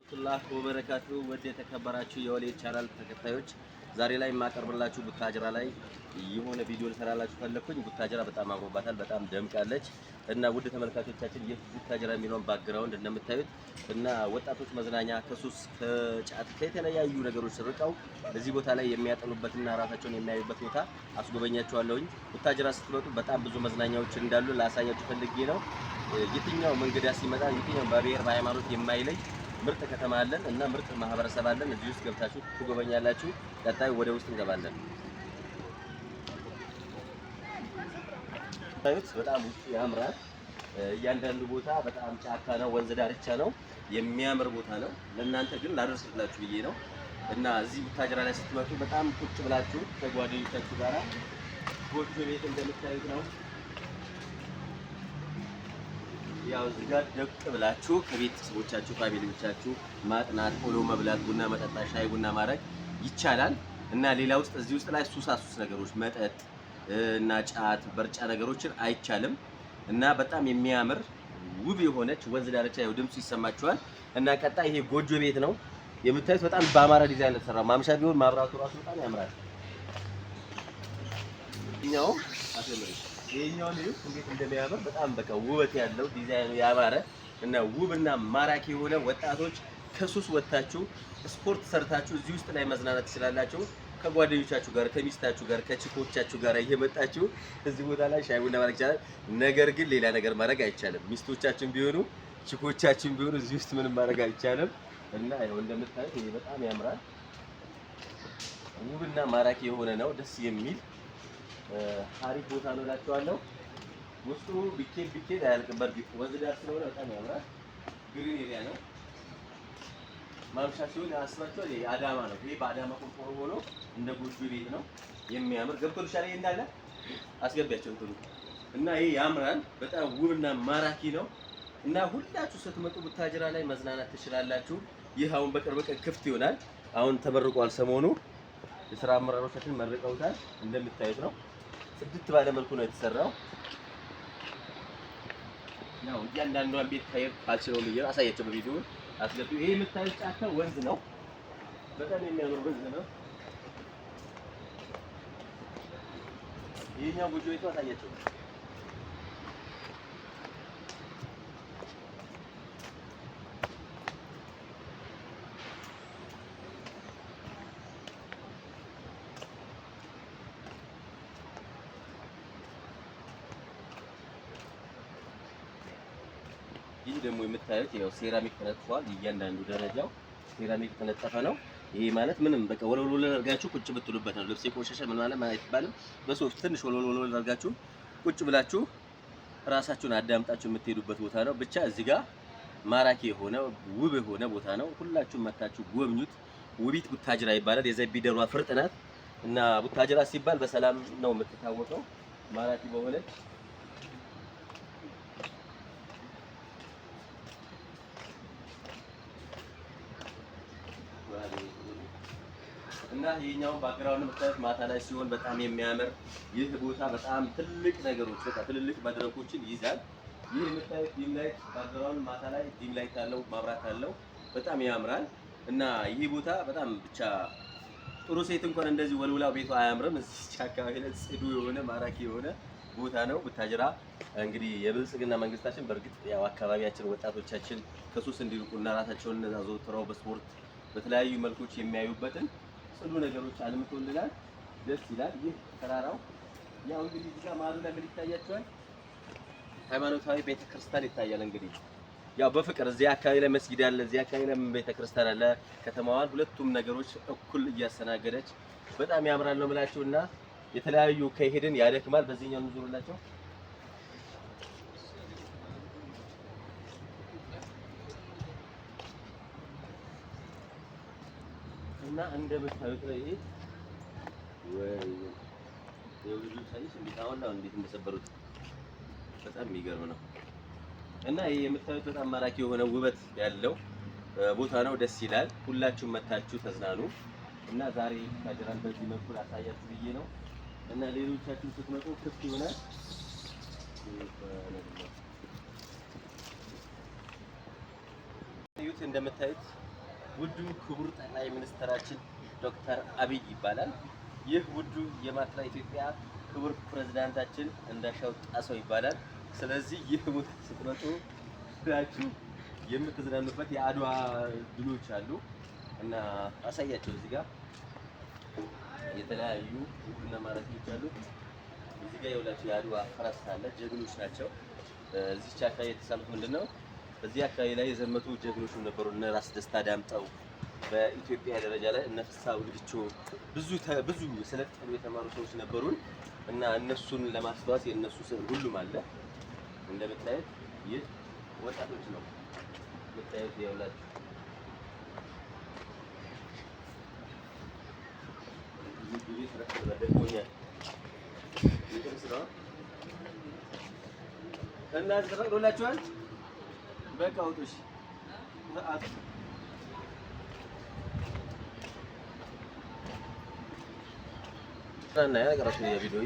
ሰላም ወበረካቱ ወደ ተከበራችሁ የወሌ ቻናል ተከታዮች ዛሬ ላይ የማቀርብላችሁ ቡታጅራ ላይ የሆነ ቪዲዮ ልሰራላችሁ ፈለኩኝ። ቡታጅራ በጣም አምሮባታል፣ በጣም ደምቃለች እና ውድ ተመልካቾቻችን የቡታጅራ የሚለውን ባክግራውንድ እንደምታዩት እና ወጣቶች መዝናኛ ከሱስ ከጫት ከተለያዩ ነገሮች ርቀው እዚህ ቦታ ላይ የሚያጠኑበትና ራሳቸውን የሚያዩበት ቦታ አስጎበኛችኋለሁኝ። ቡታጅራ ስትመጡ በጣም ብዙ መዝናኛዎች እንዳሉ ላሳያችሁ ፈልጌ ነው። የትኛው መንገዳ ሲመጣ የትኛው በብሔር በሃይማኖት የማይለይ ምርጥ ከተማ አለን እና ምርጥ ማህበረሰብ አለን። እዚህ ውስጥ ገብታችሁ ትጎበኛላችሁ። ቀጣይ ወደ ውስጥ እንገባለን። ታዩት በጣም ውስጥ ያምራል። እያንዳንዱ ቦታ በጣም ጫካ ነው፣ ወንዝ ዳርቻ ነው፣ የሚያምር ቦታ ነው። ለእናንተ ግን ላደርስላችሁ ብዬ ነው እና እዚህ ቡታጅራ ላይ ስትመጡ በጣም ቁጭ ብላችሁ ከጓደኞቻችሁ ጋራ ጎጆ ቤት እንደምታዩት ነው። ያው እዚህ ጋር ደቅ ብላችሁ ከቤተሰቦቻችሁ ፋሚሊዎቻችሁ ማጥናት፣ ቶሎ መብላት፣ ቡና መጠጣት፣ ሻይ ቡና ማድረግ ይቻላል እና ሌላ ውስጥ እዚህ ውስጥ ላይ ሱሳሱስ ነገሮች መጠጥ እና ጫት በርጫ ነገሮችን አይቻልም እና በጣም የሚያምር ውብ የሆነች ወንዝ ዳርቻ ያው ድምፁ ይሰማችኋል እና ቀጣይ ይሄ ጎጆ ቤት ነው የምታዩት። በጣም በአማራ ዲዛይን ተሰራ። ማምሻ ቢሆን ማብራቱ ራሱ በጣም ያምራል። ይሄኛው አሰምሪ ይሄኛው ነው እንዴት እንደሚያምር በጣም በቃ ውበት ያለው ዲዛይኑ ያማረ እና ውብና ማራኪ የሆነ ወጣቶች ከሱስ ወጣችሁ ስፖርት ሰርታችሁ እዚህ ውስጥ ላይ መዝናናት ትችላላችሁ። ከጓደኞቻችሁ ጋር ከሚስታችሁ ጋር ከቺኮቻችሁ ጋር እየመጣችሁ እዚህ ቦታ ላይ ሻይ ቡና ማድረግ ይቻላል። ነገር ግን ሌላ ነገር ማድረግ አይቻልም። ሚስቶቻችን ቢሆኑ ቺኮቻችን ቢሆኑ እዚህ ውስጥ ምንም ማድረግ አይቻልም እና ያው እንደምታዩት ይሄ በጣም ያምራል። ውብና ማራኪ የሆነ ነው። ደስ የሚል አሪፍ ቦታ ነው እላችኋለሁ። ውስጡ ቢኬድ አያልቅበት ወንዝ ዳር ስለሆነ በጣም ያምራል። ግሪን ኤሪያ ነው። ማምሻ ሲሆን አስባችኋል። ይሄ አዳማ ነው። ይሄ በአዳማ ቆርቆሮ ሆኖ እንደ ጎጆ ቤት ነው የሚያምር። ገብቶልሻል? ይሄ እንዳለ አስገቢያቸው እንትኑ እና ይሄ ያምራል። በጣም ውብና ማራኪ ነው እና ሁላችሁ ስትመጡ ቡታጅራ ላይ መዝናናት ትችላላችሁ። ይህ አሁን በቅርብ ቀን ክፍት ይሆናል። አሁን ተመርቋል። ሰሞኑ የሥራ አመራሮቻችን መርቀውታል። እንደምታዩት ነው። ጽድት ባለ መልኩ ነው የተሰራው። ያው እያንዳንዷን ቤት ታየር ካልችለው ልጅ አሳያቸው በቪዲዮ አስገቢው። ይሄ የምታዩት ጫካ ወንዝ ነው። በጣም የሚያምር ወንዝ ነው። ይሄኛው ጎጆ ቤቱ አሳያቸው። ይህ ደግሞ የምታዩት ያው ሴራሚክ ተነጥፏል። እያንዳንዱ ደረጃው ሴራሚክ ተነጠፈ ነው። ይሄ ማለት ምንም በቃ ወለወል አድርጋችሁ ቁጭ ብትሉበት ነው። ልብስ የቆሸሸ ምን ማለት አይባልም። በሶፍት ትንሽ ወለወል አድርጋችሁ ቁጭ ብላችሁ ራሳችሁን አዳምጣችሁ የምትሄዱበት ቦታ ነው። ብቻ እዚህ ጋር ማራኪ የሆነ ውብ የሆነ ቦታ ነው። ሁላችሁም መታችሁ ጎብኙት። ውቢት ቡታጅራ ይባላል። የዘቢደሯ ፍርጥ ናት እና ቡታጅራ ሲባል በሰላም ነው የምትታወቀው። ማራኪ በሆነች እና ይሄኛውን ባክግራውንድ የምታዩት ማታ ላይ ሲሆን በጣም የሚያምር ይህ ቦታ በጣም ትልቅ ነገሮች በቃ ትልልቅ መድረኮችን ይይዛል። ይህ የምታዩት ዲም ላይት ባክግራውንድ ማታ ላይ ዲም ላይት አለው፣ ማብራት አለው፣ በጣም ያምራል እና ይህ ቦታ በጣም ብቻ ጥሩ ሴት እንኳን እንደዚህ ወልውላው ቤቷ አያምርም። እዚህ አካባቢ ላይ ጽዱ የሆነ ማራኪ የሆነ ቦታ ነው ቡታጅራ። እንግዲህ የብልጽግና መንግስታችን በእርግጥ ያው አካባቢያችን ወጣቶቻችን ከሱስ እንዲርቁና ራሳቸውን አዘውትረው በስፖርት በተለያዩ መልኮች የሚያዩበትን ጽዱ ነገሮች አልምቶልናል። ደስ ይላል። ይህ ተራራው ያው እንግዲህ እዚህ ጋር ማሩ ላይ ምን ይታያችኋል? ሃይማኖታዊ ቤተክርስቲያን ይታያል። እንግዲህ ያው በፍቅር እዚህ አካባቢ ላይ መስጊድ አለ፣ እዚህ አካባቢ ላይ ቤተክርስቲያን አለ። ከተማዋን ሁለቱም ነገሮች እኩል እያስተናገደች በጣም ያምራል ነው የምላችሁና የተለያዩ ከሄድን ያደክማል። በዚህኛው እንዙርላችሁ እና እንደምታዩት ነው። ይሄ ወይ የውሉ ሳይስ እንዴት እንደሰበሩት በጣም የሚገርም ነው። እና ይሄ የምታዩት በጣም ማራኪ የሆነ ውበት ያለው ቦታ ነው። ደስ ይላል። ሁላችሁም መታችሁ ተዝናኑ እና ዛሬ ቡታጅራን በዚህ መልኩ ላሳያችሁ ብዬ ነው እና ሌሎቻችሁ ስትመጡ ክፍት ይሆናል። እንደምታዩት ውዱ ክቡር ጠቅላይ ሚኒስትራችን ዶክተር አብይ ይባላል። ይህ ውዱ የማዕከላዊ ኢትዮጵያ ክቡር ፕሬዝዳንታችን እንዳሻው ጣሰው ይባላል። ስለዚህ ይህ ቦታ ስትመጡ ሁላችሁ የምትዝናኑበት የአድዋ ድሎች አሉ እና አሳያቸው። እዚህ ጋር የተለያዩ ውድና ማራኪዎች አሉ። እዚህ ጋር የሁላችሁ የአድዋ ፈረስ አለ። ጀግኖች ናቸው። እዚህ አካባቢ የተሳሉት ምንድነው? በዚህ አካባቢ ላይ የዘመቱ ጀግኖች ነበሩ። እነ ራስ ደስታ ዳምጠው በኢትዮጵያ ደረጃ ላይ እነ ፍስሐ ወልዲቾ ብዙ የሰለጠኑ የተማሩ ሰዎች ነበሩን እና እነሱን ለማስታወስ የእነሱ ስዕል ሁሉም አለ። እንደምታዩት ይህ ወጣቶች ነው የምታዩት የሁላችሁ እና ተፈቅዶላችኋል። በቃ አውጡሽ እና ያቀራሽ ነው የቪዲዮ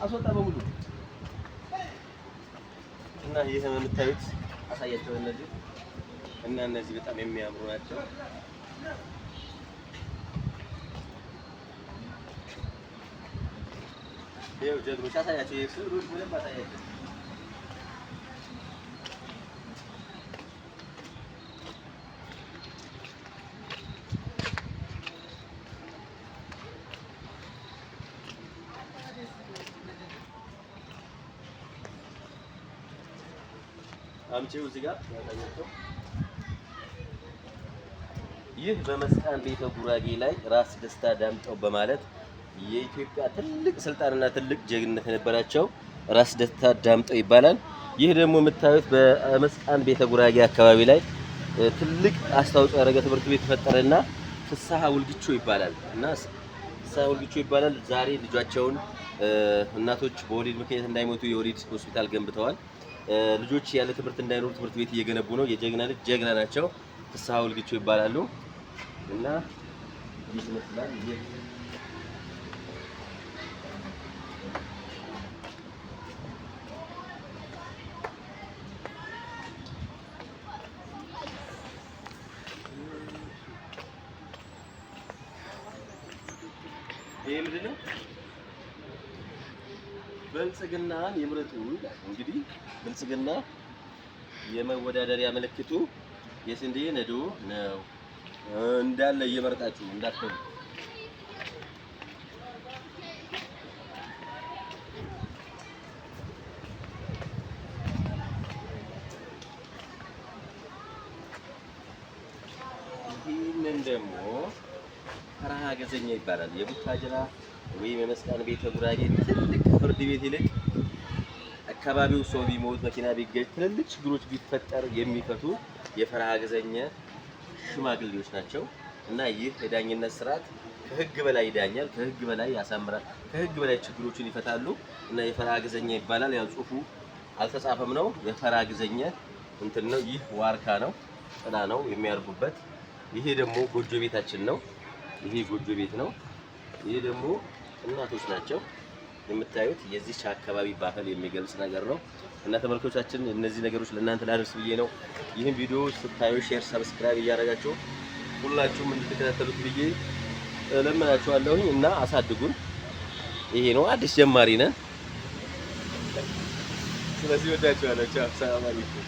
አስወጣ በሙሉ እና ይሄ የምታዩት አሳያቸው። እነዚህ በጣም የሚያምሩ ናቸው። ይሄው ጀግኖች አሳያቸው። ይሄ ስሩት ምንም አሳያቸው። አምጪው እዚህ ጋር ያሳያቸው። ይህ በመስቃን ቤተ ጉራጌ ላይ ራስ ደስታ ዳምጠው በማለት የኢትዮጵያ ትልቅ ስልጣንና ትልቅ ጀግንነት የነበራቸው ራስ ደስታ ዳምጠው ይባላል። ይህ ደግሞ የምታዩት በመስቃን ቤተ ጉራጌ አካባቢ ላይ ትልቅ አስተዋጽኦ ያደረገ ትምህርት ቤት ተፈጠረና ፍስሐ ወልዲቾ ይባላል እና ፍስሐ ወልዲቾ ይባላል። ዛሬ ልጃቸውን እናቶች በወሊድ ምክንያት እንዳይሞቱ የወሊድ ሆስፒታል ገንብተዋል። ልጆች ያለ ትምህርት እንዳይኖሩ ትምህርት ቤት እየገነቡ ነው። የጀግና ልጅ ጀግና ናቸው። ፍስሐ ወልዲቾ ይባላሉ እና ይህ ይመስላል። ይሄ ምንድን ነው? ብልጽግናን ይምረጡ ይላል። እንግዲህ ብልጽግና የመወዳደሪያ ምልክቱ የስንዴ ነዶ ነው። እንዳለ እየመረጣችሁ እንዳትፈሩ። ይህንን ደግሞ ፈረሃ ገዘኛ ይባላል። የቡታጅራ ወይም የመስቃን ቤተ ጉራጌ ትልቅ ፍርድ ቤት ይልቅ አካባቢው ሰው ቢሞት መኪና ቢገጭ ትልልቅ ችግሮች ቢፈጠር የሚፈቱ የፈረሃ ገዘኛ ሽማግሌዎች ናቸው እና ይህ የዳኝነት ስርዓት ከህግ በላይ ይዳኛል፣ ከህግ በላይ ያሳምራል፣ ከህግ በላይ ችግሮችን ይፈታሉ እና የፈረሃ ገዘኛ ይባላል። ያው ጽሁፉ አልተጻፈም ነው። የፈረሃ ገዘኛ እንትን ነው። ይህ ዋርካ ነው፣ ጥላ ነው የሚያርቡበት። ይሄ ደግሞ ጎጆ ቤታችን ነው። ይሄ ጎጆ ቤት ነው። ይሄ ደግሞ እናቶች ናቸው የምታዩት። የዚህ አካባቢ ባህል የሚገልጽ ነገር ነው እና ተመልካቾቻችን እነዚህ ነገሮች ለእናንተ ላደርስ ብዬ ነው። ይህን ቪዲዮ ስታዩ ሼር፣ ሰብስክራይብ እያደረጋችሁ ሁላችሁም እንድትከታተሉት ብዬ እለምናችኋለሁኝ እና አሳድጉን። ይሄ ነው አዲስ ጀማሪ ነን። ስለዚህ ወዳችኋለሁ። ቻው፣ ሰላም አለይኩም።